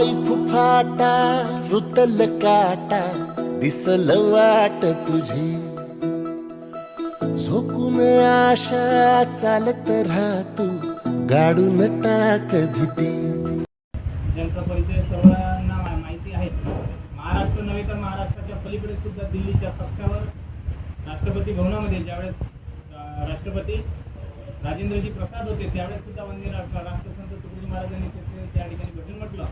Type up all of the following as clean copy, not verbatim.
पाय फुफाटा रुतल काटा दिसल वाट तुझी झोकून आशा चालत राहतो गाडून टाक भीती. ज्यांचा परिचय सर्वांना माहिती आहे. महाराष्ट्र नव्हे तर महाराष्ट्राच्या पलीकडे सुद्धा दिल्लीच्या तख्तावर राष्ट्रपती भवनामध्ये ज्यावेळेस राष्ट्रपती राजेंद्रजी प्रसाद होते त्यावेळेस सुद्धा वंदनीय राष्ट्रसंत तुकडोजी महाराजांनी त्या ठिकाणी भजन म्हटलं.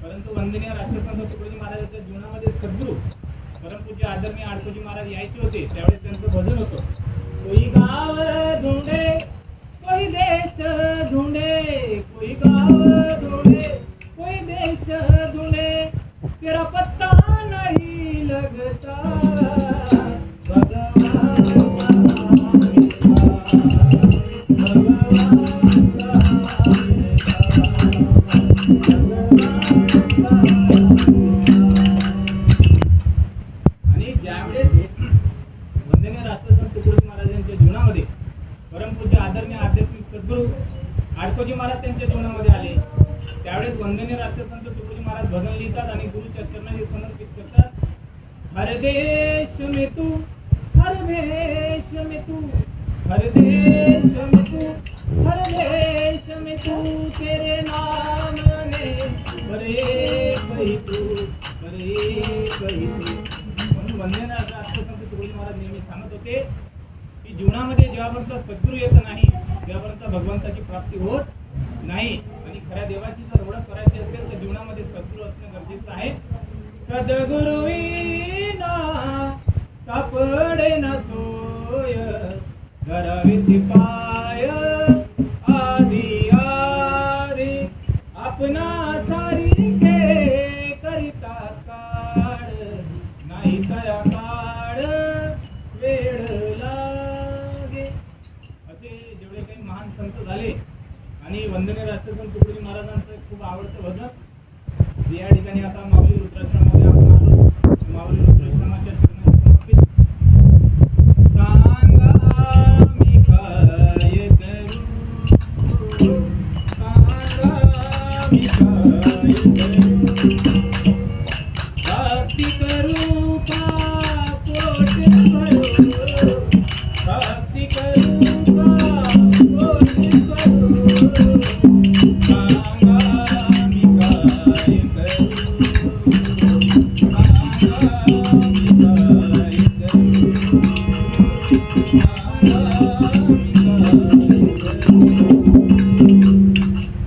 परंतु वंदनीय राष्ट्रसंत तुकडोजी महाराजांच्या जीवनामध्ये सद्गुरू परमपूज्य आदरणीय आडकोजी महाराज यायचे होते. त्यावेळेस त्यांचं भजन होतं. कोई गाव ढूंढे कोई देश ढूंढे कोई गाव ढूंढे कोई देश ढूंढे तेरा पत्ता नहीं लगता आणि ज्यावेळेस वंदनीय राष्ट्रसंत तुकडोजी महाराजांच्या जीवनामध्ये परमपूज्य आदरणीय आध्यात्मिक सद्गुरू आडकोजी महाराज त्यांच्या जीवनामध्ये आले त्यावेळेस वंदनीय राष्ट्रसंत तुकडोजी महाराज भजन लिहितात आणि गुरुच्या चरणांनी समर्पित करतात. हर देश में तू हर भेष में तू हर देश में तू हर देश में तू तेरे नाम ने बरे कही तू बरे कही तू. म्हणून वंदनीय राष्ट्रसंत तुकडोजी महाराज नेहमी सांगत होते की जीवनामध्ये जेव्हापर्यंत सद्गुरू येत नाही तेव्हापर्यंत भगवंताची प्राप्ती होत नाही. आणि खऱ्या देवाची जर ओळख करायची असेल तर जीवनामध्ये सद्गुरू असणं गरजेचं आहे. सद्गुरू विना सापडे न सोय धराविती पाय आधी आरे आपणा सारिखे करिता काळ नाही तया काळ वेळ लागे. असे जेवढे काही महान संत झाले आणि वंदनीय राष्ट्रसंत तुकडोजी महाराजांचं खूप आवडतं भजन या ठिकाणी आता माऊली रुद्राश्रमामध्ये आपण आलो. माऊली रुद्राश्रमाच्या चरणांनी समर्पित सांगा मी काय करू सांगा मी काय करू भक्ती करू का पोट भरू भक्ती करू का पोट भरू सांगा मी काय करू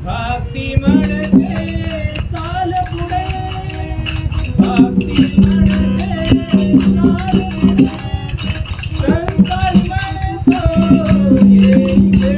भक्ती म्हणते चाल पुढे भक्ती म्हणते चाल पुढे शंकर म्हणतो ये इकडे